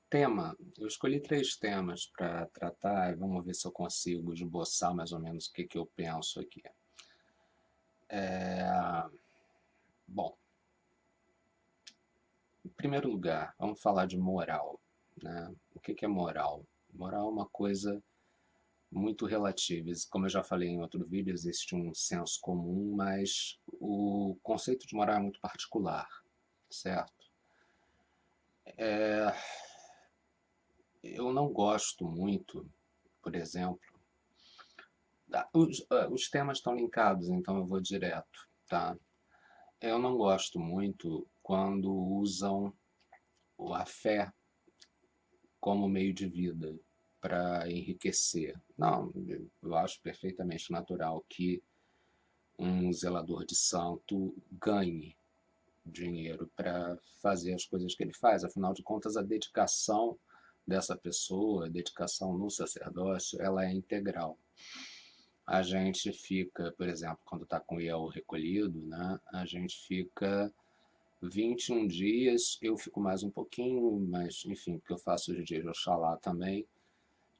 Tema. Eu escolhi três temas para tratar e vamos ver se eu consigo esboçar mais ou menos o que que eu penso aqui. Bom, em primeiro lugar, vamos falar de moral, né? O que que é moral? Moral é uma coisa muito relativa. Como eu já falei em outro vídeo, existe um senso comum, mas o conceito de moral é muito particular, certo? Eu não gosto muito, por exemplo, os temas estão linkados, então eu vou direto, tá? Eu não gosto muito quando usam a fé como meio de vida para enriquecer. Não, eu acho perfeitamente natural que um zelador de santo ganhe dinheiro para fazer as coisas que ele faz. Afinal de contas, a dedicação dessa pessoa, a dedicação no sacerdócio, ela é integral. A gente fica, por exemplo, quando está com o IAU recolhido, né, a gente fica 21 dias, eu fico mais um pouquinho, mas enfim, porque eu faço os dias de Oxalá também,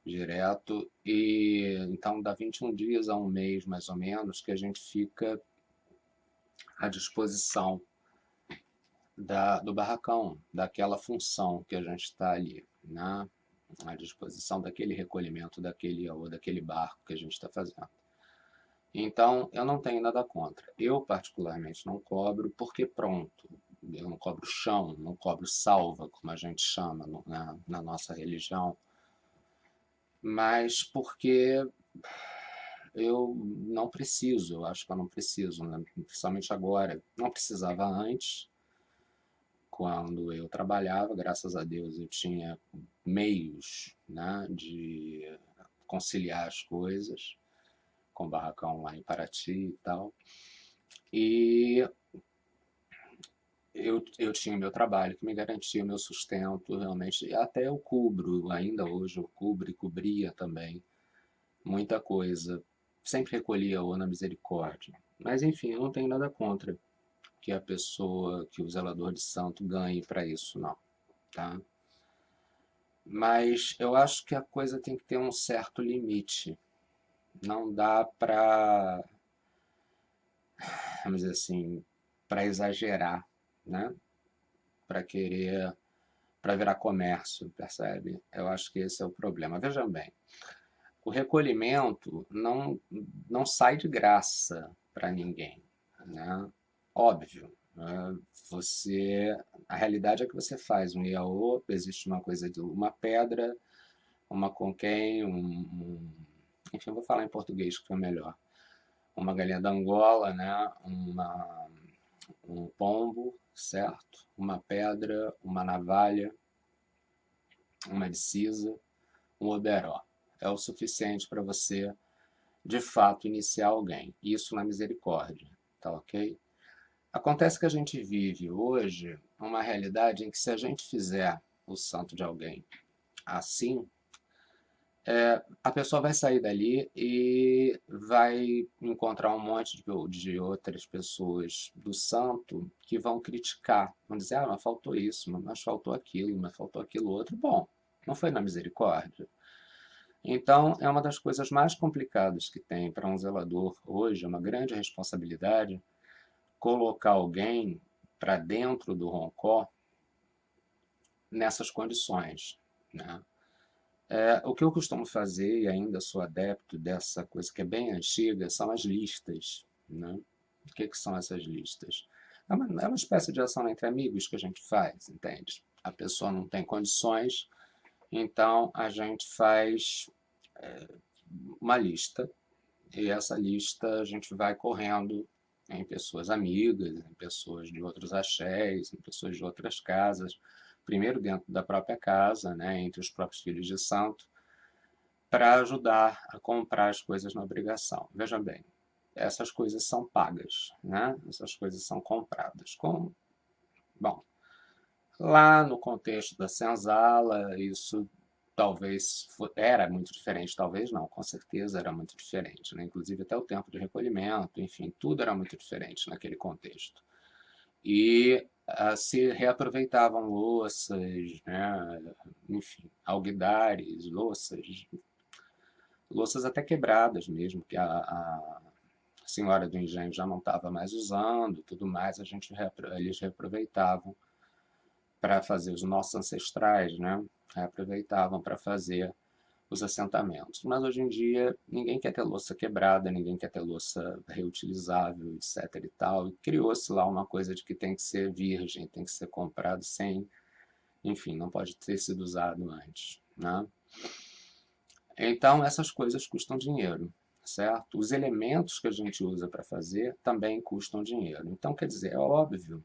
direto, e então dá 21 dias a um mês mais ou menos que a gente fica à disposição do barracão, daquela função que a gente está ali, né? À disposição daquele recolhimento, daquele ou daquele barco que a gente está fazendo. Então, eu não tenho nada contra. Eu, particularmente, não cobro porque, pronto, eu não cobro chão, não cobro salva, como a gente chama na nossa religião, mas porque eu não preciso, eu acho que eu não preciso, né? Principalmente agora. Não precisava antes, quando eu trabalhava, graças a Deus eu tinha meios, né, de conciliar as coisas, com barracão lá em Paraty e tal. E eu tinha meu trabalho que me garantia o meu sustento, realmente. E até eu cubro, ainda hoje eu cubro e cobria também muita coisa. Sempre recolhia ou na misericórdia. Mas enfim, eu não tenho nada contra que a pessoa, que o zelador de santo ganhe para isso, não. Tá? Mas eu acho que a coisa tem que ter um certo limite. Não dá para, vamos dizer assim, para exagerar, né? Para querer, para virar comércio, percebe? Eu acho que esse é o problema. Veja bem, o recolhimento não sai de graça para ninguém, né? Óbvio, né? A realidade é que você faz um IAO, existe uma coisa de uma pedra, uma conquém, enfim, eu vou falar em português que é melhor. Uma galinha da Angola, né? Um pombo, certo? Uma pedra, uma navalha, uma incisa, um oberó. É o suficiente para você, de fato, iniciar alguém. Isso na misericórdia, tá ok? Acontece que a gente vive hoje uma realidade em que se a gente fizer o santo de alguém assim, a pessoa vai sair dali e vai encontrar um monte de outras pessoas do santo que vão criticar, vão dizer, ah, mas faltou isso, mas faltou aquilo, mas faltou aquilo outro. Bom, não foi na misericórdia. Então, é uma das coisas mais complicadas que tem para um zelador hoje, é uma grande responsabilidade, colocar alguém para dentro do Roncó nessas condições, né? O que eu costumo fazer, e ainda sou adepto dessa coisa que é bem antiga, são as listas, né? O que que são essas listas? É uma espécie de ação entre amigos que a gente faz, entende? A pessoa não tem condições, então a gente faz uma lista, e essa lista a gente vai correndo em pessoas amigas, em pessoas de outros axés, em pessoas de outras casas, primeiro dentro da própria casa, né, entre os próprios filhos de santo, para ajudar a comprar as coisas na obrigação. Veja bem, essas coisas são pagas, né? Essas coisas são compradas. Bom, lá no contexto da senzala, isso talvez era muito diferente, talvez não, com certeza era muito diferente, né? Inclusive até o tempo de recolhimento, enfim, tudo era muito diferente naquele contexto. E se reaproveitavam louças, né? Enfim, alguidares, louças até quebradas mesmo, que a senhora do engenho já não estava mais usando, tudo mais, eles reaproveitavam para fazer, os nossos ancestrais, né? Reaproveitavam para fazer os assentamentos. Mas hoje em dia ninguém quer ter louça quebrada, ninguém quer ter louça reutilizável, etc e tal. E criou-se lá uma coisa de que tem que ser virgem, tem que ser comprado sem, enfim, não pode ter sido usado antes, né? Então essas coisas custam dinheiro, certo? Os elementos que a gente usa para fazer também custam dinheiro. Então, quer dizer, é óbvio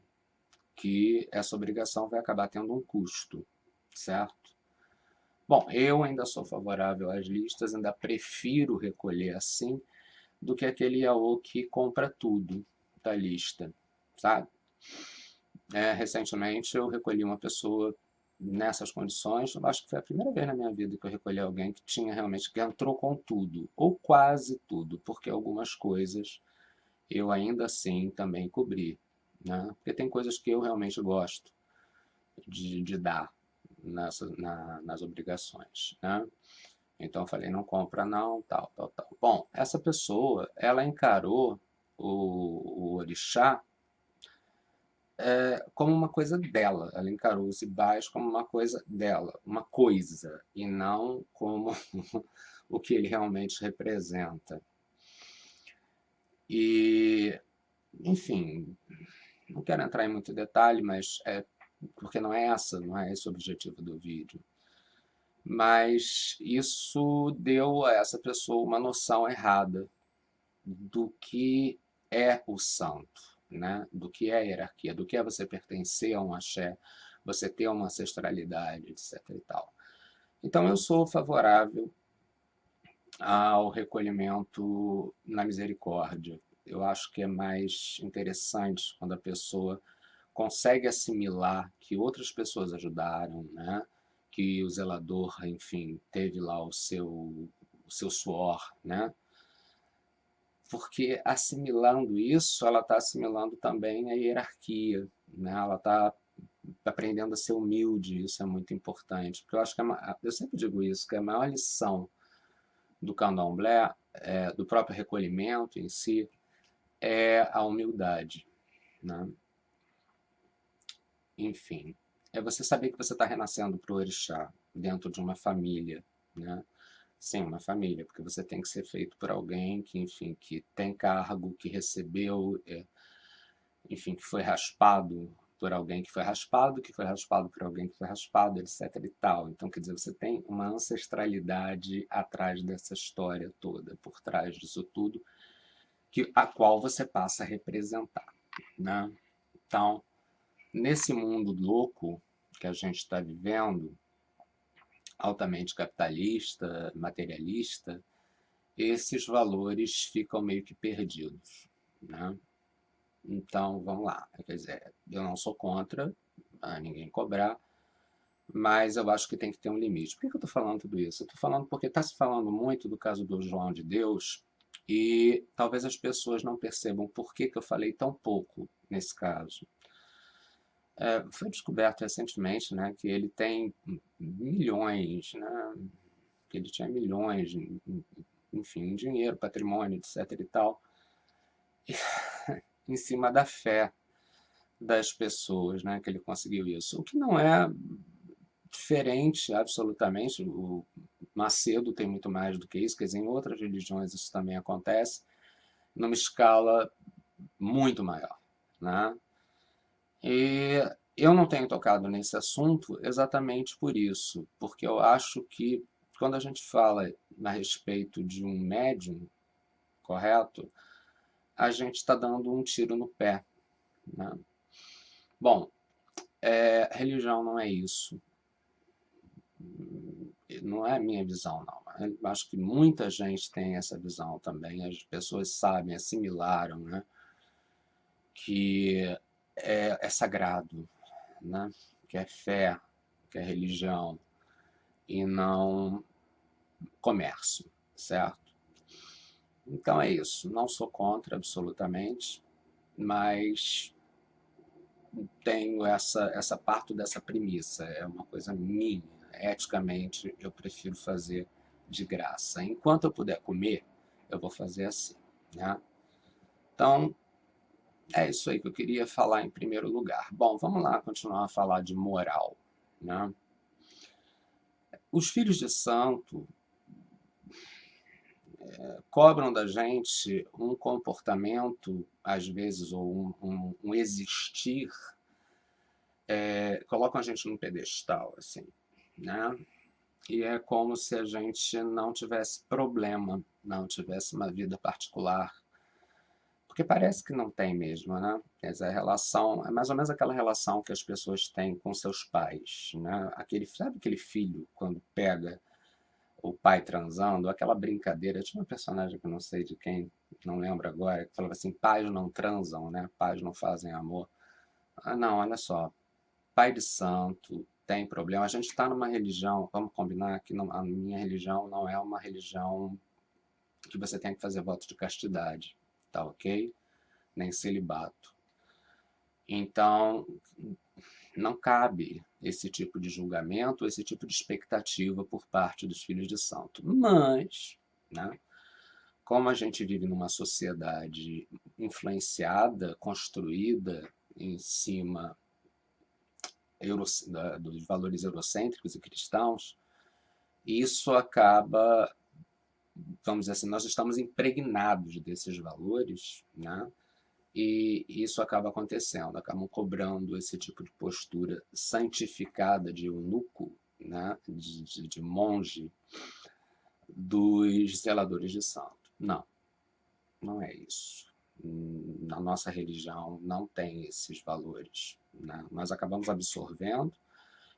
que essa obrigação vai acabar tendo um custo, certo? Bom, eu ainda sou favorável às listas, ainda prefiro recolher assim do que aquele yaô que compra tudo da lista, sabe? Recentemente eu recolhi uma pessoa nessas condições, eu acho que foi a primeira vez na minha vida que eu recolhi alguém que tinha realmente, que entrou com tudo, ou quase tudo, porque algumas coisas eu ainda assim também cobri, né? Porque tem coisas que eu realmente gosto de dar nas obrigações, né? Então eu falei, não compra não, tal, tal, tal. Bom, essa pessoa, ela encarou o orixá como uma coisa dela. Ela encarou os ibais como uma coisa dela, uma coisa, e não como o que ele realmente representa. E, enfim, não quero entrar em muito detalhe, mas porque não é esse o objetivo do vídeo. Mas isso deu a essa pessoa uma noção errada do que é o santo, né? Do que é a hierarquia, do que é você pertencer a um axé, você ter uma ancestralidade, etc. e tal. Então eu sou favorável ao recolhimento na misericórdia. Eu acho que é mais interessante quando a pessoa consegue assimilar que outras pessoas ajudaram, né? Que o zelador, enfim, teve lá o seu suor, né? Porque assimilando isso, ela está assimilando também a hierarquia, né? Ela está aprendendo a ser humilde, isso é muito importante. Porque eu acho que eu sempre digo isso, que a maior lição do candomblé, do próprio recolhimento em si, é a humildade, né? Enfim, é você saber que você está renascendo para o orixá dentro de uma família, né? Sim, uma família, porque você tem que ser feito por alguém que, enfim, que tem cargo, que recebeu, enfim, que foi raspado por alguém que foi raspado, que foi raspado por alguém que foi raspado, etc e tal. Então, quer dizer, você tem uma ancestralidade atrás dessa história toda, por trás disso tudo, a qual você passa a representar, né? Então, nesse mundo louco que a gente está vivendo, altamente capitalista, materialista, esses valores ficam meio que perdidos, né? Então, vamos lá. Quer dizer, eu não sou contra ninguém cobrar, mas eu acho que tem que ter um limite. Por que eu estou falando tudo isso? Eu estou falando porque está se falando muito do caso do João de Deus e talvez as pessoas não percebam por que eu falei tão pouco nesse caso. Foi descoberto recentemente, né, que ele tem milhões, né, que ele tinha milhões, enfim, em dinheiro, patrimônio, etc e tal, em cima da fé das pessoas, né, que ele conseguiu isso. O que não é diferente, absolutamente. O Macedo tem muito mais do que isso, quer dizer, em outras religiões isso também acontece, numa escala muito maior, né? E eu não tenho tocado nesse assunto exatamente por isso, porque eu acho que quando a gente fala a respeito de um médium, correto, a gente está dando um tiro no pé, né? Bom, religião não é isso. Não é a minha visão, não. Eu acho que muita gente tem essa visão também. As pessoas sabem, assimilaram, né, que é sagrado, né, que é fé, que é religião e não comércio, certo? Então é isso. Não sou contra absolutamente, mas tenho essa parto dessa premissa, é uma coisa minha. Eticamente, eu prefiro fazer de graça. Enquanto eu puder comer, eu vou fazer assim, né? Então, é isso aí que eu queria falar em primeiro lugar. Bom, vamos lá continuar a falar de moral, né? Os filhos de santo cobram da gente um comportamento, às vezes, ou um existir, colocam a gente num pedestal, assim, né? E é como se a gente não tivesse problema, não tivesse uma vida particular. Porque parece que não tem mesmo, né? Essa relação, é mais ou menos aquela relação que as pessoas têm com seus pais, né? Sabe aquele filho, quando pega o pai transando, aquela brincadeira, tinha uma personagem que eu não sei de quem, não lembro agora, que falava assim, pais não transam, né? Pais não fazem amor. Ah, não, olha só, pai de santo tem problema. A gente está numa religião, vamos combinar que a minha religião não é uma religião que você tem que fazer voto de castidade, tá ok? Nem celibato. Então, não cabe esse tipo de julgamento, esse tipo de expectativa por parte dos filhos de santo. Mas, né, como a gente vive numa sociedade influenciada, construída em cima dos valores eurocêntricos e cristãos, isso acaba, vamos dizer assim, nós estamos impregnados desses valores, né? E isso acaba acontecendo, acabam cobrando esse tipo de postura santificada de eunuco, né? de monge, dos zeladores de santo. Não, não é isso. Na nossa religião não tem esses valores, né? Nós acabamos absorvendo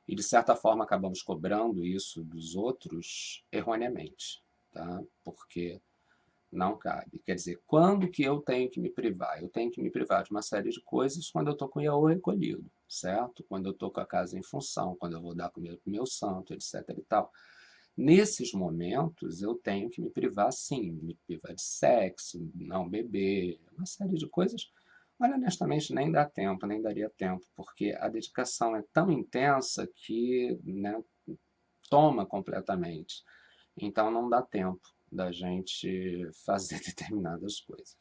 e, de certa forma, acabamos cobrando isso dos outros erroneamente, tá? Porque não cabe. Quer dizer, quando que eu tenho que me privar? Eu tenho que me privar de uma série de coisas quando eu estou com o IAO recolhido, certo? Quando eu estou com a casa em função, quando eu vou dar comida para o meu santo, etc. e tal. Nesses momentos, eu tenho que me privar, sim, me privar de sexo, não beber, uma série de coisas. Olha, honestamente, nem dá tempo, nem daria tempo, porque a dedicação é tão intensa que, né, toma completamente. Então não dá tempo da gente fazer determinadas coisas.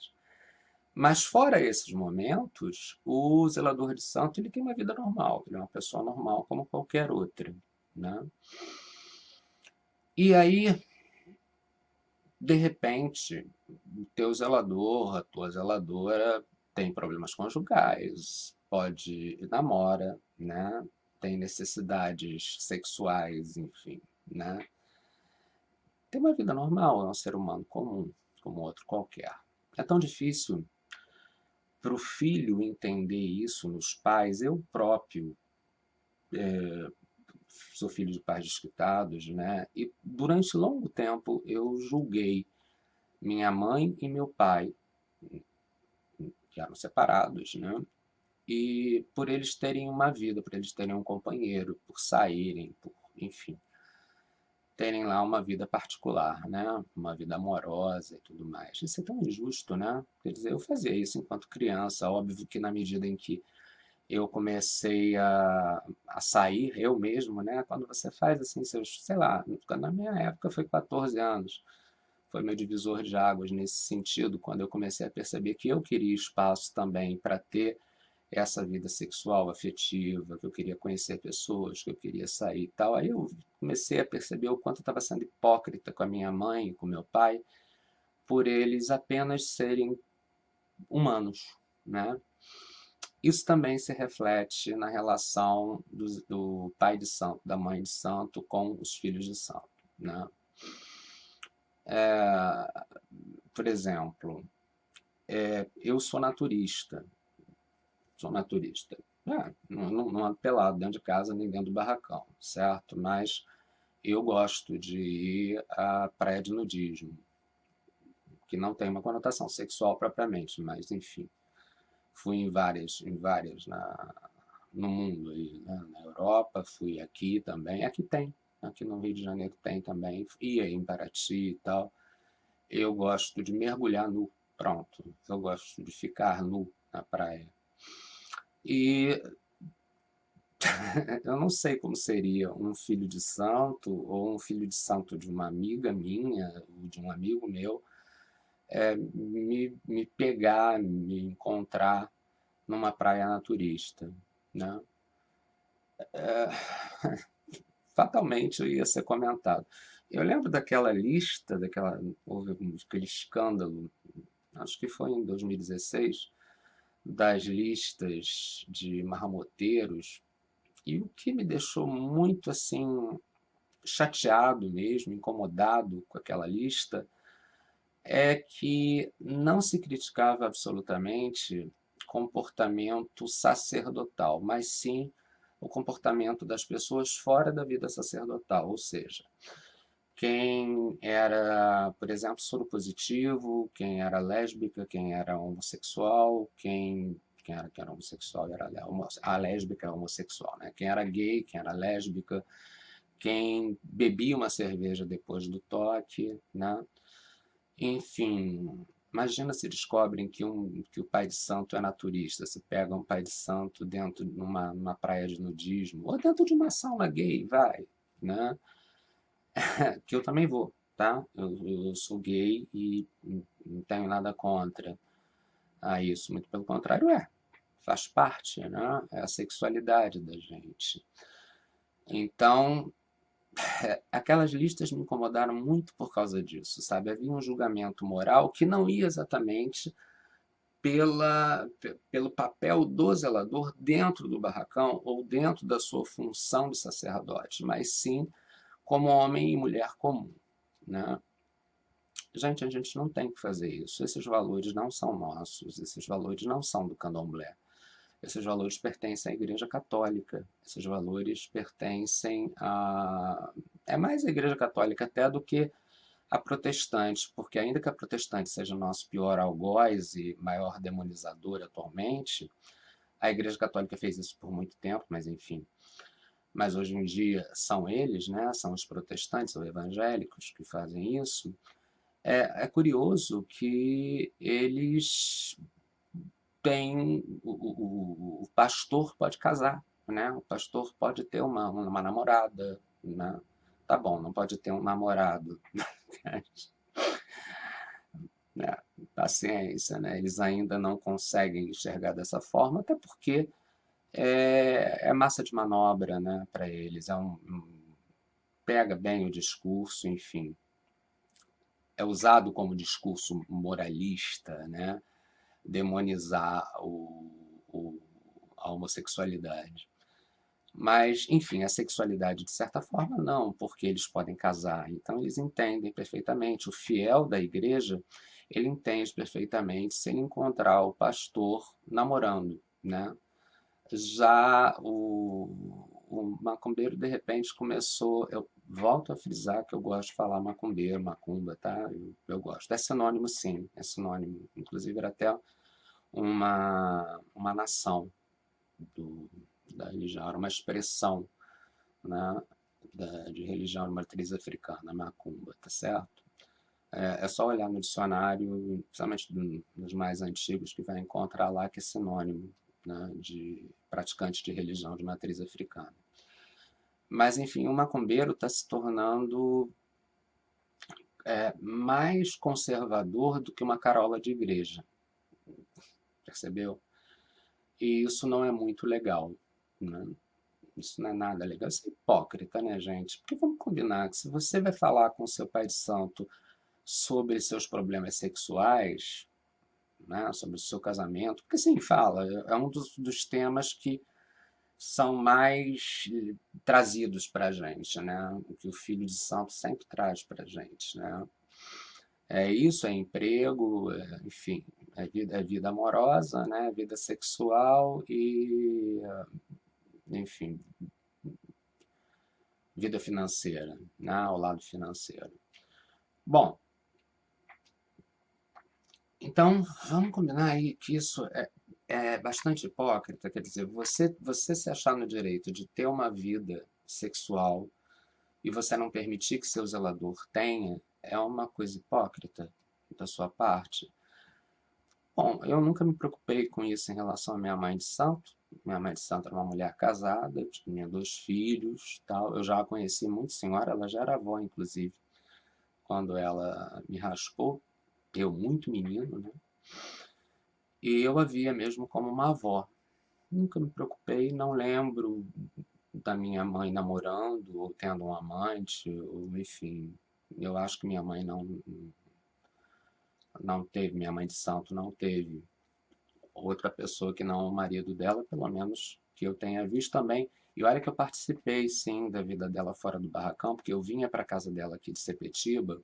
Mas fora esses momentos, o zelador de santo ele tem uma vida normal, ele é uma pessoa normal como qualquer outra, né? E aí, de repente, o teu zelador, a tua zeladora tem problemas conjugais, pode namora, né? Tem necessidades sexuais, enfim, né? Tem uma vida normal, é um ser humano comum, como outro qualquer. É tão difícil para o filho entender isso nos pais. Eu próprio sou filho de pais desquitados, né? E durante longo tempo eu julguei minha mãe e meu pai, que eram separados, né? E por eles terem uma vida, por eles terem um companheiro, por saírem, por, enfim, terem lá uma vida particular, né? Uma vida amorosa e tudo mais. Isso é tão injusto, né? Quer dizer, eu fazia isso enquanto criança, óbvio que na medida em que eu comecei a sair, eu mesmo, né? Quando você faz assim, seus, sei lá, na minha época foi 14 anos, foi meu divisor de águas nesse sentido, quando eu comecei a perceber que eu queria espaço também para ter essa vida sexual, afetiva, que eu queria conhecer pessoas, que eu queria sair e tal. Aí eu comecei a perceber o quanto eu estava sendo hipócrita com a minha mãe e com meu pai, por eles apenas serem humanos, né? Isso também se reflete na relação do pai de santo, da mãe de santo com os filhos de santo, né? Por exemplo, eu sou naturista. Não ando pelado dentro de casa nem dentro do barracão, certo? Mas eu gosto de ir à praia de nudismo, que não tem uma conotação sexual propriamente, mas enfim, fui em várias no mundo, aí, né? Na Europa, fui aqui também, aqui tem, aqui no Rio de Janeiro tem também, ia em Paraty e tal. Eu gosto de mergulhar nu, pronto, eu gosto de ficar nu na praia. E eu não sei como seria um filho de santo ou um filho de santo de uma amiga minha ou de um amigo meu me pegar, me encontrar numa praia naturista, né? Fatalmente ia ser comentado. Eu lembro daquela lista, houve aquele escândalo, acho que foi em 2016, das listas de marmoteiros, e o que me deixou muito assim chateado mesmo, incomodado com aquela lista, é que não se criticava absolutamente comportamento sacerdotal, mas sim o comportamento das pessoas fora da vida sacerdotal, ou seja, quem era, por exemplo, soropositivo, quem era lésbica, quem era homossexual, quem era homossexual era a lésbica é homossexual, né? Quem era gay, quem era lésbica, quem bebia uma cerveja depois do toque, né? Enfim, imagina se descobrem que o pai de santo é naturista, se pega um pai de santo dentro de numa praia de nudismo, ou dentro de uma sauna gay, vai, né? Que eu também vou, tá? Eu sou gay e não tenho nada contra a isso, muito pelo contrário, faz parte, né? É a sexualidade da gente. Então, aquelas listas me incomodaram muito por causa disso, sabe? Havia um julgamento moral que não ia exatamente pelo papel do zelador dentro do barracão ou dentro da sua função de sacerdote, mas sim como homem e mulher comum, né? Gente, a gente não tem que fazer isso. Esses valores não são nossos, esses valores não são do candomblé. Esses valores pertencem à Igreja Católica. Esses valores pertencem a. É mais a Igreja Católica até do que a protestante, porque ainda que a protestante seja o nosso pior algoz e maior demonizador atualmente, a Igreja Católica fez isso por muito tempo, mas enfim. Mas hoje em dia são eles, né? São os protestantes ou evangélicos que fazem isso. É curioso que eles têm. O pastor pode casar, né? O pastor pode ter uma namorada, né? Tá bom, não pode ter um namorado, né? Paciência, né? Eles ainda não conseguem enxergar dessa forma, até porque é massa de manobra, né? Para eles, pega bem o discurso, enfim, é usado como discurso moralista, né? Demonizar a homossexualidade. Mas, enfim, a sexualidade, de certa forma, não, porque eles podem casar. Então, eles entendem perfeitamente. O fiel da igreja, ele entende perfeitamente se ele encontrar o pastor namorando, né? Já o macumbeiro, de repente, começou. Eu volto a frisar que eu gosto de falar macumbeiro, macumba, tá? Eu gosto. É sinônimo, sim, é sinônimo. Inclusive, era até uma nação do, da religião, era uma expressão, né, de religião de matriz africana, macumba, tá certo? É só olhar no dicionário, principalmente dos mais antigos, que vai encontrar lá que é sinônimo, né, de praticante de religião de matriz africana. Mas, enfim, o macumbeiro está se tornando mais conservador do que uma carola de igreja, percebeu? E isso não é muito legal, né? Isso não é nada legal. Isso é hipócrita, né, gente? Porque vamos combinar que se você vai falar com seu pai de santo sobre seus problemas sexuais, né, sobre o seu casamento, porque sim, fala, é um dos temas que são mais trazidos para a gente, né? O que o filho de santo sempre traz para a gente, né? É isso, é emprego, enfim, é vida amorosa, né? Vida sexual e, enfim, vida financeira, né? O lado financeiro. Bom, então vamos combinar aí que isso é bastante hipócrita, quer dizer, você se achar no direito de ter uma vida sexual e você não permitir que seu zelador tenha, é uma coisa hipócrita da sua parte. Bom, eu nunca me preocupei com isso em relação à minha mãe de santo, Minha mãe de santo era uma mulher casada, tinha 2 filhos, tal. Eu já a conheci muito senhora, ela já era avó, inclusive, quando ela me raspou, eu muito menino, né? E eu a via mesmo como uma avó. Nunca me preocupei, não lembro da minha mãe namorando ou tendo um amante, ou enfim. Eu acho que minha mãe não teve, minha mãe de santo não teve outra pessoa que não o marido dela, pelo menos que eu tenha visto também. E olha que eu participei, sim, da vida dela fora do barracão, porque eu vinha para a casa dela aqui de Sepetiba.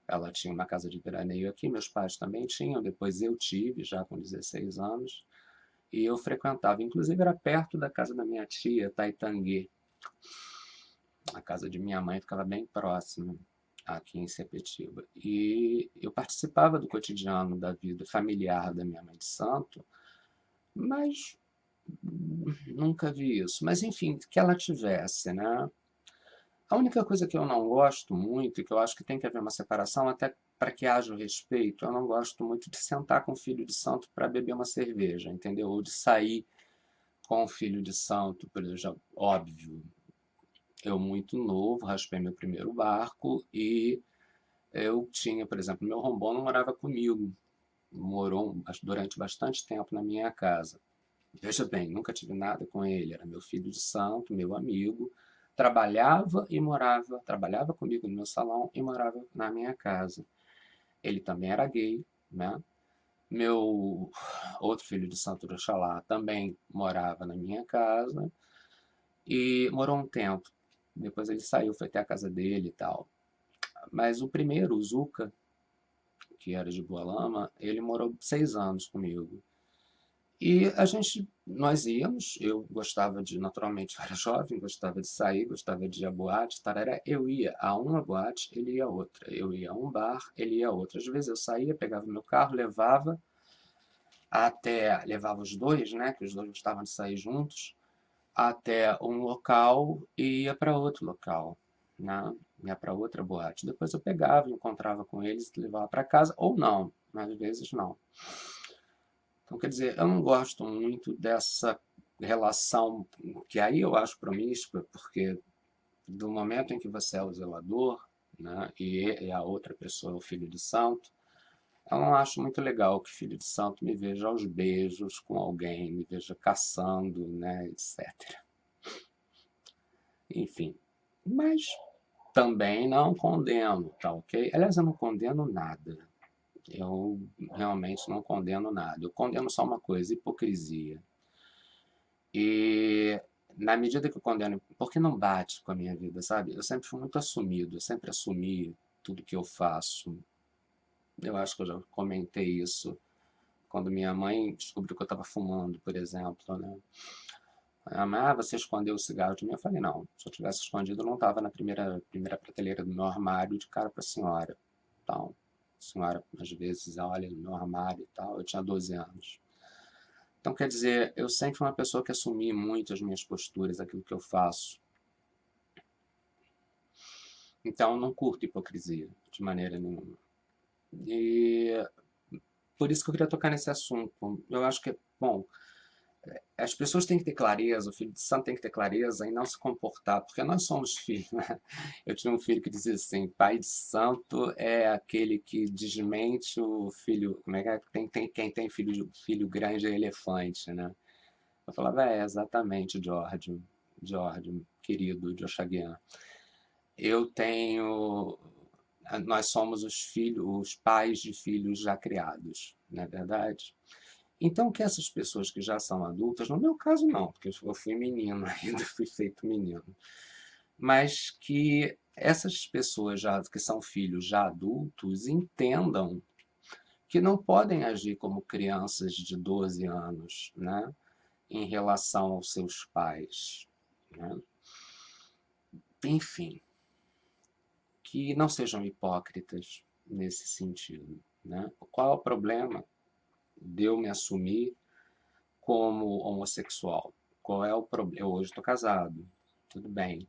Ela tinha uma casa de veraneio aqui, meus pais também tinham, depois eu tive, já com 16 anos, e eu frequentava. Inclusive era perto da casa da minha tia, Taitangue. A casa de minha mãe ficava bem próxima, aqui em Sepetiba. E eu participava do cotidiano da vida familiar da minha mãe de santo, mas nunca vi isso. Mas enfim, que ela tivesse, né? A única coisa que eu não gosto muito, e que eu acho que tem que haver uma separação, até para que haja o respeito, eu não gosto muito de sentar com o filho de santo para beber uma cerveja, entendeu? Ou de sair com o filho de santo, por exemplo, óbvio. Eu muito novo, raspei meu primeiro barco e eu tinha, por exemplo, meu rombono não morava comigo, morou durante bastante tempo na minha casa. Veja bem, nunca tive nada com ele, era meu filho de santo, meu amigo, trabalhava comigo no meu salão e morava na minha casa. Ele também era gay, né? Meu outro filho de santo de Oxalá também morava na minha casa e morou um tempo. Depois ele saiu, foi até a casa dele e tal. Mas o primeiro, o Zuca, que era de Boa Lama, ele morou 6 anos comigo. E nós íamos, eu gostava de, naturalmente, eu era jovem, gostava de sair, gostava de ir a boate, tarará. Eu ia a uma boate, ele ia a outra. Eu ia a um bar, ele ia a outra. Às vezes eu saía, pegava meu carro, levava os dois, né, que os dois gostavam de sair juntos, até um local e ia para outro local, né? Ia para outra boate. Depois eu pegava, encontrava com eles, levava para casa, ou não, mas às vezes não. Então, quer dizer, eu não gosto muito dessa relação, que aí eu acho promíscua, porque do momento em que você é o zelador, né, e a outra pessoa é o filho de santo, eu não acho muito legal que filho de santo me veja aos beijos com alguém, me veja caçando, né, etc. Enfim, mas também não condeno, tá ok? Aliás, eu não condeno nada. Eu realmente não condeno nada. Eu condeno só uma coisa: hipocrisia. E na medida que eu condeno, porque não bate com a minha vida, sabe? Eu sempre fui muito assumido, eu sempre assumi tudo que eu faço. Eu acho que eu já comentei isso quando minha mãe descobriu que eu estava fumando, por exemplo, né? Você escondeu o cigarro de mim? Eu falei, não, se eu tivesse escondido, eu não estava na primeira prateleira do meu armário de cara para a senhora. Então, a senhora, às vezes, olha no meu armário e tal, eu tinha 12 anos. Então, quer dizer, eu sempre fui uma pessoa que assumi muito as minhas posturas, aquilo que eu faço. Então, não curto hipocrisia, de maneira nenhuma. E por isso que eu queria tocar nesse assunto. Eu acho que, bom, as pessoas têm que ter clareza, o filho de santo tem que ter clareza em não se comportar, porque nós somos filhos, né? Eu tinha um filho que dizia assim: pai de santo é aquele que desmente o filho. Como é que é? Quem tem filho grande é elefante, né? Eu falava, exatamente, George, querido de Oxaguian. Eu tenho. Nós somos os pais de filhos já criados, não é verdade? Então, que essas pessoas que já são adultas, no meu caso não, porque eu fui menino ainda, fui feito menino, mas que essas pessoas já que são filhos já adultos entendam que não podem agir como crianças de 12 anos, né, em relação aos seus pais, né? Enfim, que não sejam hipócritas nesse sentido, né? Qual é o problema de eu me assumir como homossexual? Qual é o problema? Eu hoje estou casado, tudo bem.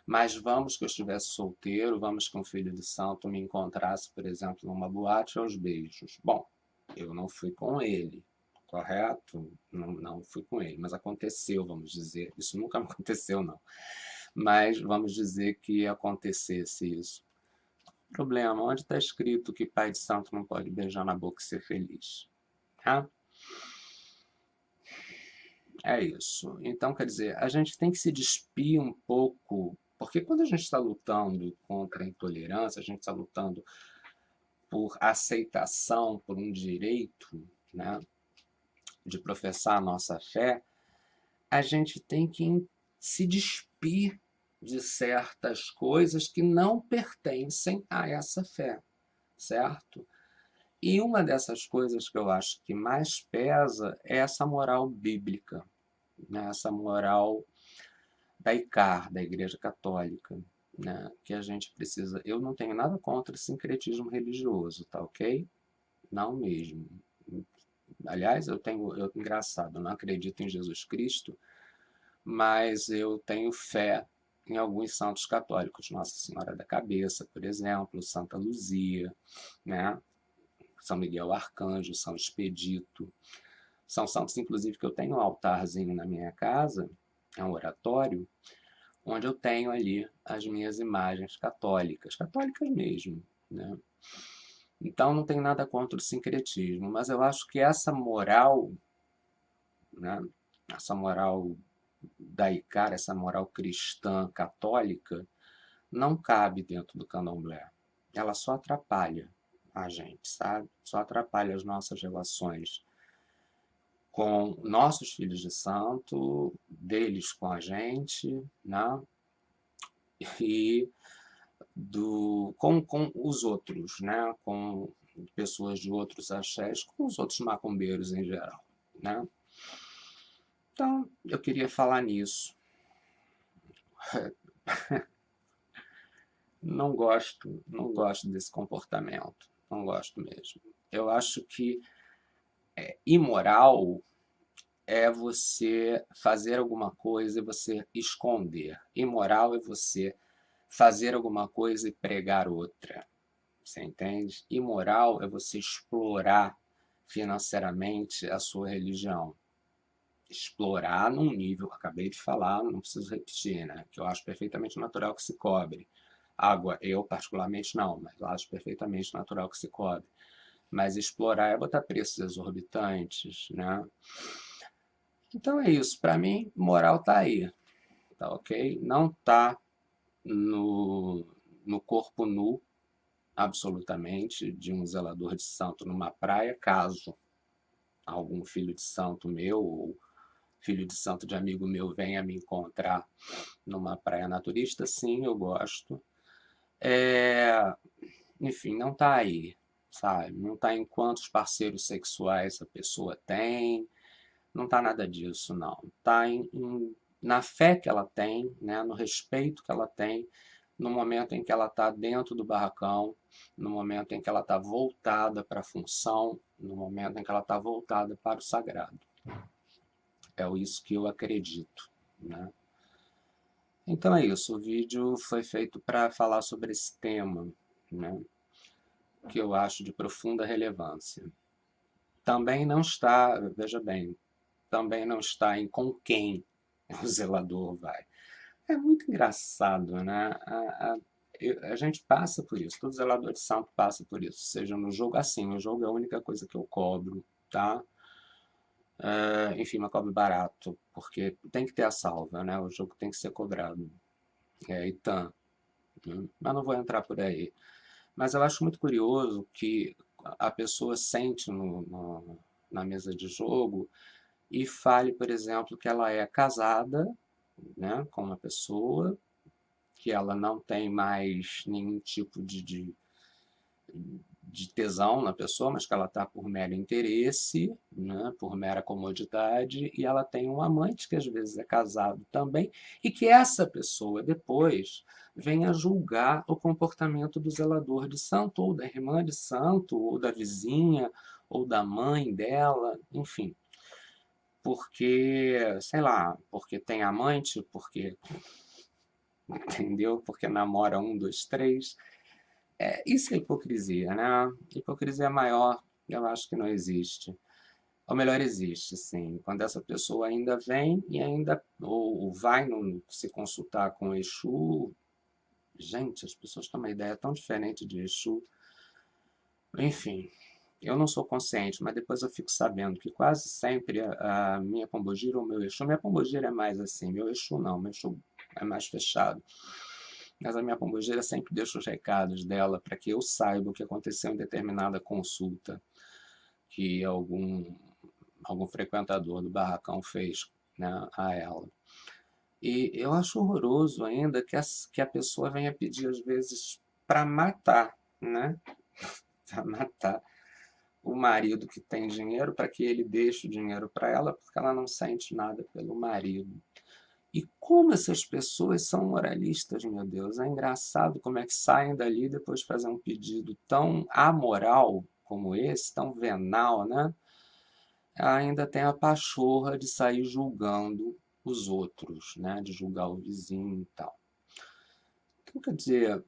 Mas vamos que eu estivesse solteiro, vamos que um filho de santo me encontrasse, por exemplo, numa boate aos beijos. Bom, eu não fui com ele, correto? Não, não fui com ele, mas aconteceu, vamos dizer. Isso nunca me aconteceu, não. Mas vamos dizer que acontecesse isso. Problema, onde está escrito que pai de santo não pode beijar na boca e ser feliz? Tá? É isso. Então, quer dizer, a gente tem que se despir um pouco, porque quando a gente está lutando contra a intolerância, a gente está lutando por aceitação, por um direito, né, de professar a nossa fé, a gente tem que se despir de certas coisas que não pertencem a essa fé, certo? E uma dessas coisas que eu acho que mais pesa é essa moral bíblica, né? Essa moral da ICAR, da Igreja Católica, né? Que a gente precisa. Eu não tenho nada contra o sincretismo religioso, tá ok? Não mesmo. Aliás, engraçado, eu não acredito em Jesus Cristo, mas eu tenho fé em alguns santos católicos, Nossa Senhora da Cabeça, por exemplo, Santa Luzia, né? São Miguel Arcanjo, São Expedito. São santos, inclusive, que eu tenho um altarzinho na minha casa, é um oratório, onde eu tenho ali as minhas imagens católicas, católicas mesmo, né? Então não tem nada contra o sincretismo, mas eu acho que essa moral, né, essa moral da ICAR, essa moral cristã católica, não cabe dentro do candomblé. Ela só atrapalha a gente, sabe? Só atrapalha as nossas relações com nossos filhos de santo, deles com a gente, né? E com os outros, né? Com pessoas de outros axés, com os outros macumbeiros em geral, né? Então, eu queria falar nisso. Não gosto desse comportamento, não gosto mesmo. Eu acho que imoral é você fazer alguma coisa e você esconder. Imoral é você fazer alguma coisa e pregar outra. Você entende? Imoral é você explorar financeiramente a sua religião. Explorar num nível, acabei de falar, não preciso repetir, né? Que eu acho perfeitamente natural que se cobre. Água, eu particularmente não, mas eu acho perfeitamente natural que se cobre. Mas explorar é botar preços exorbitantes, né? Então é isso. Para mim, moral tá aí, tá ok? Não tá no, no corpo nu, absolutamente, de um zelador de santo numa praia, caso algum filho de santo meu ou filho de santo de amigo meu venha me encontrar numa praia naturista, sim, eu gosto. É, enfim, não tá aí, sabe? Não tá em quantos parceiros sexuais a pessoa tem, não tá nada disso, não. Tá na fé que ela tem, né? No respeito que ela tem, no momento em que ela está dentro do barracão, no momento em que ela está voltada para a função, no momento em que ela está voltada para o sagrado. É isso que eu acredito, né? Então é isso, o vídeo foi feito para falar sobre esse tema, né? Que eu acho de profunda relevância. Também não está, veja bem, também não está em com quem o zelador vai. É muito engraçado, né? A gente passa por isso, todo zelador de santo passa por isso, seja no jogo assim, no jogo é a única coisa que eu cobro, tá? Enfim, mas cobro barato, porque tem que ter a salva, né? O jogo tem que ser cobrado. É, Itan. Mas não vou entrar por aí. Mas eu acho muito curioso que a pessoa sente na mesa de jogo e fale, por exemplo, que ela é casada, né, com uma pessoa, que ela não tem mais nenhum tipo de tesão na pessoa, mas que ela está por mero interesse, né, por mera comodidade, e ela tem um amante que às vezes é casado também, e que essa pessoa depois venha julgar o comportamento do zelador de santo, ou da irmã de santo, ou da vizinha, ou da mãe dela, enfim. Porque, sei lá, porque tem amante, porque, entendeu? Porque namora um, dois, três. Isso é hipocrisia, né? Hipocrisia maior, eu acho que não existe. Ou melhor, existe, sim. Quando essa pessoa ainda vem e ainda ou vai se consultar com o Exu. Gente, as pessoas têm uma ideia tão diferente de Exu. Enfim, eu não sou consciente, mas depois eu fico sabendo que quase sempre a minha pombogira ou meu Exu, minha pombogira é mais assim, meu Exu não, meu Exu é mais fechado. Mas a minha pombogira sempre deixa os recados dela para que eu saiba o que aconteceu em determinada consulta que algum frequentador do barracão fez, né, a ela. E eu acho horroroso ainda que a pessoa venha pedir, às vezes, para matar, né? Para matar o marido que tem dinheiro, para que ele deixe o dinheiro para ela, porque ela não sente nada pelo marido. E como essas pessoas são moralistas, meu Deus. É engraçado como é que saem dali depois de fazer um pedido tão amoral como esse, tão venal, né? Ainda tem a pachorra de sair julgando os outros, né? De julgar o vizinho e tal. Então, quer dizer,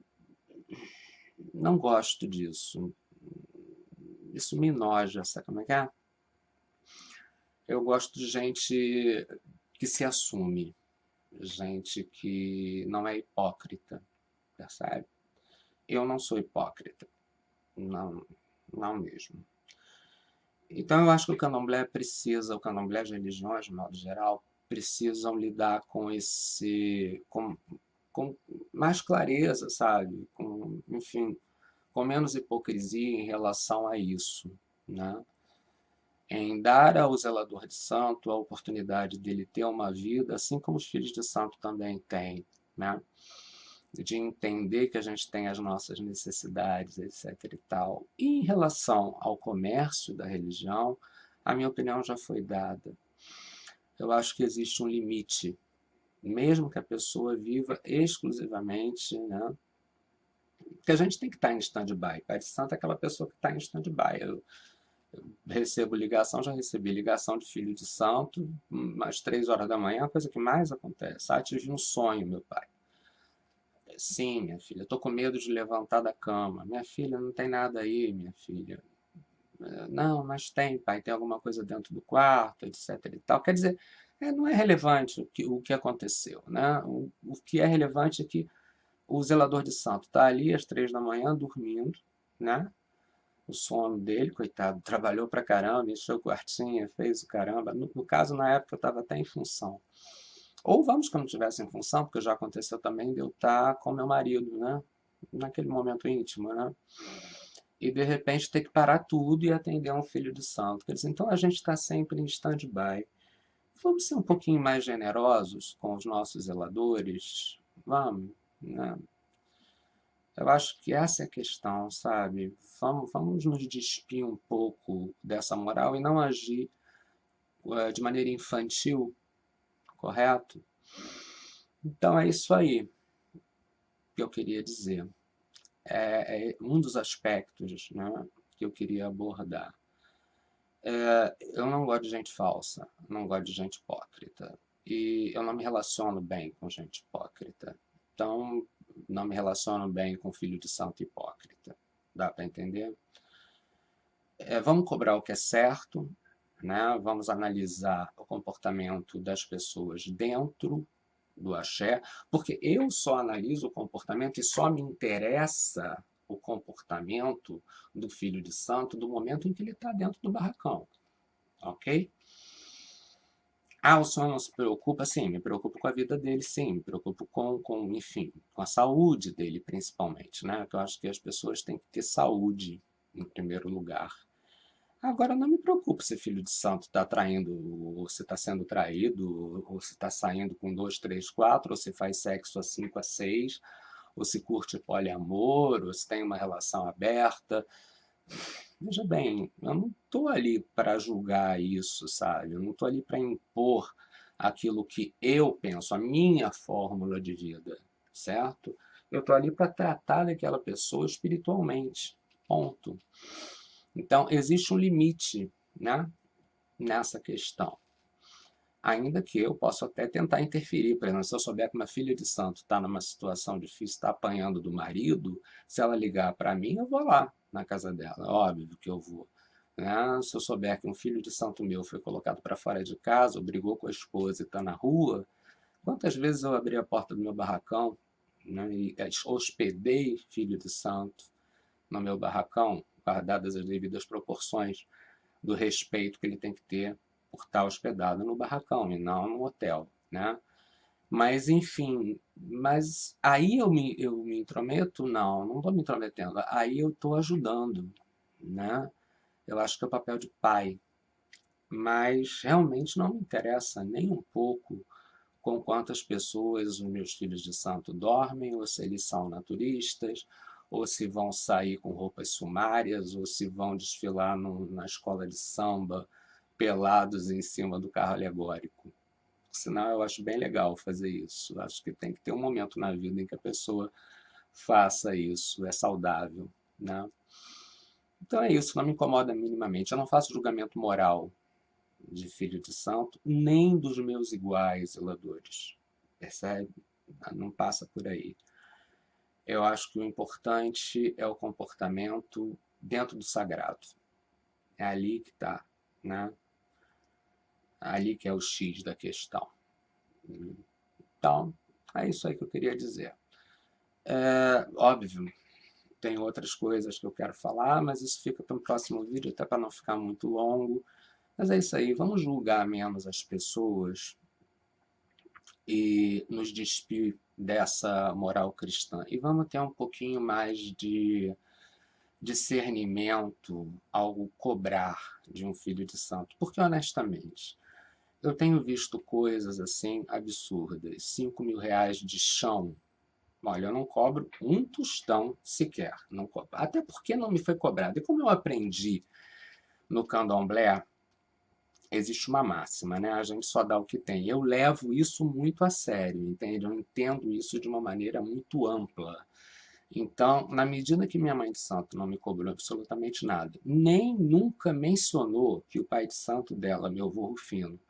não gosto disso. Isso me enoja, sabe como é que é? Eu gosto de gente que se assume, gente que não é hipócrita, percebe? Eu não sou hipócrita, não, não mesmo. Então eu acho que o candomblé, as religiões, de modo geral, precisam lidar com com mais clareza, sabe? Enfim, com menos hipocrisia em relação a isso, né? Em dar ao zelador de santo a oportunidade dele ter uma vida, assim como os filhos de santo também têm, né? De entender que a gente tem as nossas necessidades, etc. e tal. E em relação ao comércio da religião, a minha opinião já foi dada. Eu acho que existe um limite, mesmo que a pessoa viva exclusivamente, né? Porque a gente tem que estar em stand-by. Pai de santo é aquela pessoa que está em stand-by. Eu recebo ligação, já recebi ligação de filho de santo, às 3 horas da manhã, a coisa que mais acontece. Ah, tive um sonho, meu pai. Sim, minha filha, estou com medo de levantar da cama. Minha filha, não tem nada aí, minha filha. Não, mas tem, pai, tem alguma coisa dentro do quarto, etc e tal. Quer dizer, não é relevante o que aconteceu, né? O que é relevante é que o zelador de santo está ali às 3 da manhã dormindo, né? O sono dele, coitado, trabalhou pra caramba, encheu o quartinho, fez o caramba. No caso, na época, eu estava até em função. Ou vamos que eu não estivesse em função, porque já aconteceu também de eu estar com meu marido, né? Naquele momento íntimo, né? E de repente ter que parar tudo e atender um filho de santo. Quer dizer, então a gente está sempre em stand-by. Vamos ser um pouquinho mais generosos com os nossos zeladores? Vamos, né? Eu acho que essa é a questão, sabe? Vamos nos despir um pouco dessa moral e não agir de maneira infantil, correto? Então é isso aí que eu queria dizer. É um dos aspectos, né, que eu queria abordar. Eu não gosto de gente falsa, não gosto de gente hipócrita. E eu não me relaciono bem com gente hipócrita. Então, não me relaciono bem com filho de santo hipócrita. Dá para entender? Vamos cobrar o que é certo, né? Vamos analisar o comportamento das pessoas dentro do axé, porque eu só analiso o comportamento e só me interessa o comportamento do filho de santo do momento em que ele está dentro do barracão, ok? Ah, o senhor não se preocupa? Sim, me preocupo com a vida dele, sim, me preocupo enfim, com a saúde dele, principalmente, né? Porque eu acho que as pessoas têm que ter saúde em primeiro lugar. Agora, não me preocupo se filho de santo está traindo, ou se está sendo traído, ou se está saindo com 2, 3, 4, ou se faz sexo a 5, a 6, ou se curte poliamor, ou se tem uma relação aberta. Veja bem, eu não estou ali para julgar isso, sabe? Eu não estou ali para impor aquilo que eu penso, a minha fórmula de vida, certo? Eu estou ali para tratar daquela pessoa espiritualmente, ponto. Então, existe um limite, né, nessa questão. Ainda que eu possa até tentar interferir, por exemplo, se eu souber que uma filha de santo está numa situação difícil, está apanhando do marido, se ela ligar para mim, eu vou lá na casa dela, óbvio que eu vou. né? Se eu souber que um filho de santo meu foi colocado para fora de casa, ou brigou com a esposa e está na rua, quantas vezes eu abri a porta do meu barracão, né, e hospedei filho de santo no meu barracão, guardadas as devidas proporções do respeito que ele tem que ter por estar hospedado no barracão e não no hotel, né? Mas, enfim, mas aí eu me intrometo? Não, não estou me intrometendo. Aí eu estou ajudando, né? Eu acho que é o papel de pai. Mas realmente não me interessa nem um pouco com quantas pessoas os meus filhos de santo dormem, ou se eles são naturistas, ou se vão sair com roupas sumárias, ou se vão desfilar na escola de samba pelados em cima do carro alegórico. Senão eu acho bem legal fazer isso. Acho que tem que ter um momento na vida em que a pessoa faça isso, é saudável, né? Então é isso, não me incomoda minimamente. Eu não faço julgamento moral de filho de santo, nem dos meus iguais zeladores. Percebe? Não passa por aí. Eu acho que o importante é o comportamento dentro do sagrado. É ali que está, né? Ali que é o X da questão. Então, é isso aí que eu queria dizer. Óbvio, tem outras coisas que eu quero falar, mas isso fica para o próximo vídeo, até para não ficar muito longo. Mas é isso aí, vamos julgar menos as pessoas e nos despir dessa moral cristã. E vamos ter um pouquinho mais de discernimento ao cobrar de um filho de santo. Porque, honestamente, eu tenho visto coisas assim absurdas. 5.000 reais de chão. Olha, eu não cobro um tostão sequer. Não cobro. Até porque não me foi cobrado. E como eu aprendi no candomblé, existe uma máxima, né? A gente só dá o que tem. Eu levo isso muito a sério, entende? Eu entendo isso de uma maneira muito ampla. Então, na medida que minha mãe de santo não me cobrou absolutamente nada, nem nunca mencionou que o pai de santo dela, meu avô Rufino,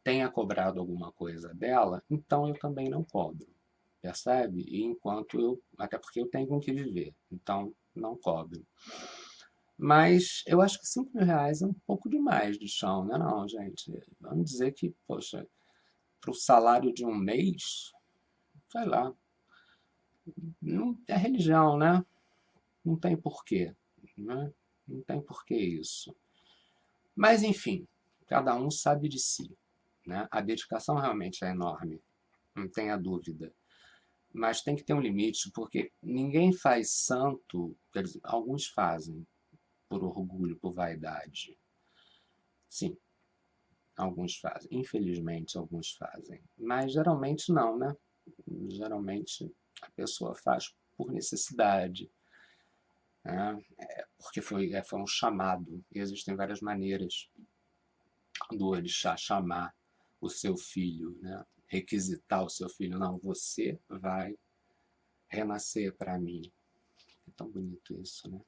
tenha cobrado alguma coisa dela, então eu também não cobro, percebe? E enquanto eu, até porque eu tenho com que viver, então não cobro. Mas eu acho que 5.000 reais é um pouco demais de chão, né? Não, gente. Vamos dizer que, poxa, para o salário de um mês, sei lá, não é religião, né? Não tem porquê, né? Não tem porquê isso. Mas, enfim, cada um sabe de si, né? A dedicação realmente é enorme, não tenha dúvida. Mas tem que ter um limite, porque ninguém faz santo, quer dizer, alguns fazem por orgulho, por vaidade. Sim, alguns fazem. Infelizmente, alguns fazem. Mas geralmente não, né? Geralmente a pessoa faz por necessidade, né? Porque foi um chamado. E existem várias maneiras do orixá chamar o seu filho, né? Requisitar o seu filho. Não, você vai renascer para mim. É tão bonito isso, né?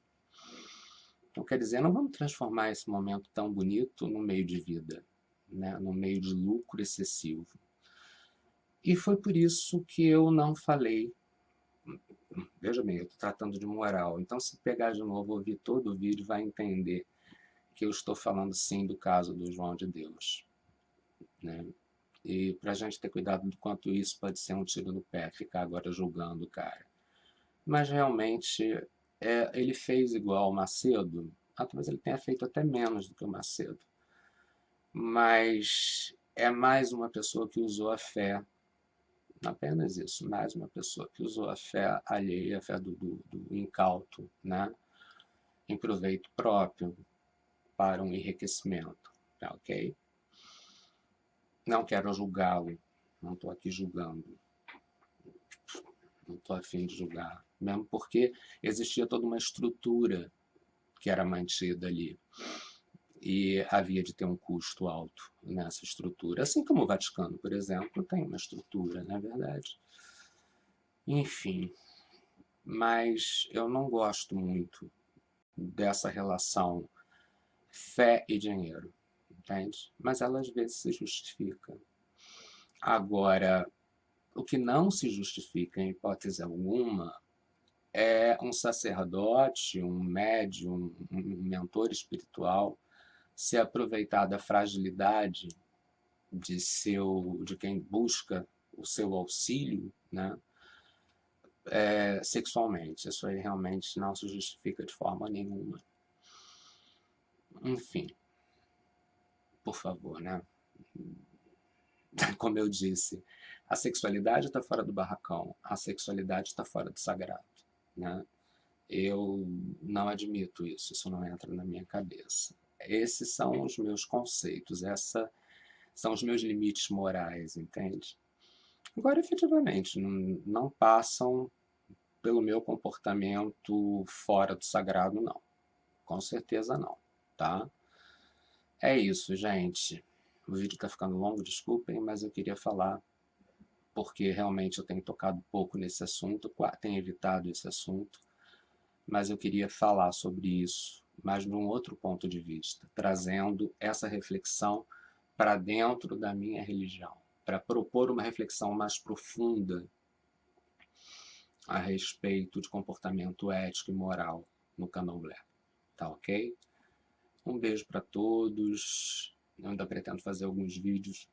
Então, quer dizer, não vamos transformar esse momento tão bonito no meio de vida, né? No meio de lucro excessivo. E foi por isso que eu não falei. Veja bem, eu estou tratando de moral. Então, se pegar de novo, ouvir todo o vídeo, vai entender que eu estou falando sim do caso do João de Deus, né? E para a gente ter cuidado do quanto isso pode ser um tiro no pé, ficar agora julgando o cara. Mas realmente, ele fez igual o Macedo. Talvez ele tenha feito até menos do que o Macedo. Mas é mais uma pessoa que usou a fé. Apenas isso, mais uma pessoa que usou a fé alheia, a fé do incauto, né? Em proveito próprio, para um enriquecimento, tá, ok? Não quero julgá-lo, não estou aqui julgando, não estou a fim de julgar, mesmo porque existia toda uma estrutura que era mantida ali e havia de ter um custo alto nessa estrutura, assim como o Vaticano, por exemplo, tem uma estrutura, não é verdade? Enfim, mas eu não gosto muito dessa relação fé e dinheiro, entende? Mas ela às vezes se justifica. Agora, o que não se justifica em hipótese alguma é um sacerdote, um médium, um mentor espiritual se aproveitar da fragilidade de quem busca o seu auxílio, né, sexualmente. Isso aí realmente não se justifica de forma nenhuma. Enfim, por favor, né? Como eu disse, a sexualidade está fora do barracão, a sexualidade está fora do sagrado, né? Eu não admito isso, isso não entra na minha cabeça. Esses são os meus conceitos, esses são os meus limites morais, entende? Agora, efetivamente, não passam pelo meu comportamento fora do sagrado, não. Com certeza não, tá? É isso, gente. O vídeo está ficando longo, desculpem, mas eu queria falar porque realmente eu tenho tocado pouco nesse assunto, tenho evitado esse assunto, mas eu queria falar sobre isso, mas de um outro ponto de vista, trazendo essa reflexão para dentro da minha religião, para propor uma reflexão mais profunda a respeito de comportamento ético e moral no candomblé. Tá ok? Um beijo para todos. Eu ainda pretendo fazer alguns vídeos.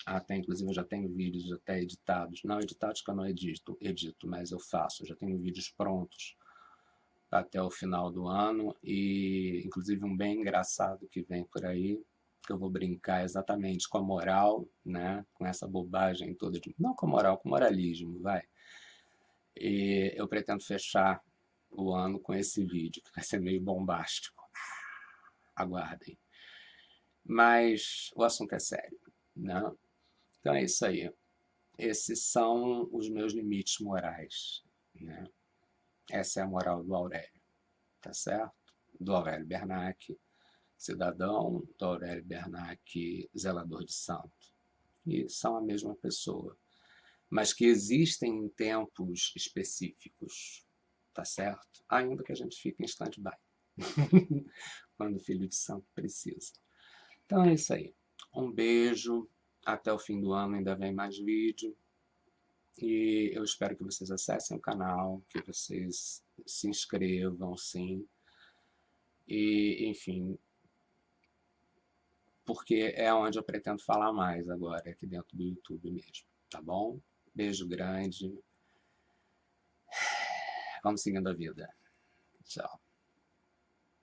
Até, inclusive, eu já tenho vídeos até editados. Não editados que eu não edito, mas eu faço. Eu já tenho vídeos prontos até o final do ano. E, inclusive, um bem engraçado que vem por aí, que eu vou brincar exatamente com a moral, né? Com essa bobagem toda de... Não com moral, com moralismo, vai. E eu pretendo fechar o ano com esse vídeo, que vai ser meio bombástico. Aguardem. Mas o assunto é sério, né? Então é isso aí. Esses são os meus limites morais, né? Essa é a moral do Aurélio, tá certo? Do Aurélio Bernac, cidadão, do Aurélio Bernac, zelador de santo. E são a mesma pessoa, mas que existem em tempos específicos, tá certo? Ainda que a gente fique em stand-by, quando o filho de santo precisa. Então é isso aí. Um beijo. Até o fim do ano ainda vem mais vídeo. E eu espero que vocês acessem o canal, que vocês se inscrevam, sim. E, enfim, porque é onde eu pretendo falar mais agora, aqui dentro do YouTube mesmo, tá bom? Beijo grande. Vamos seguindo a vida. Tchau.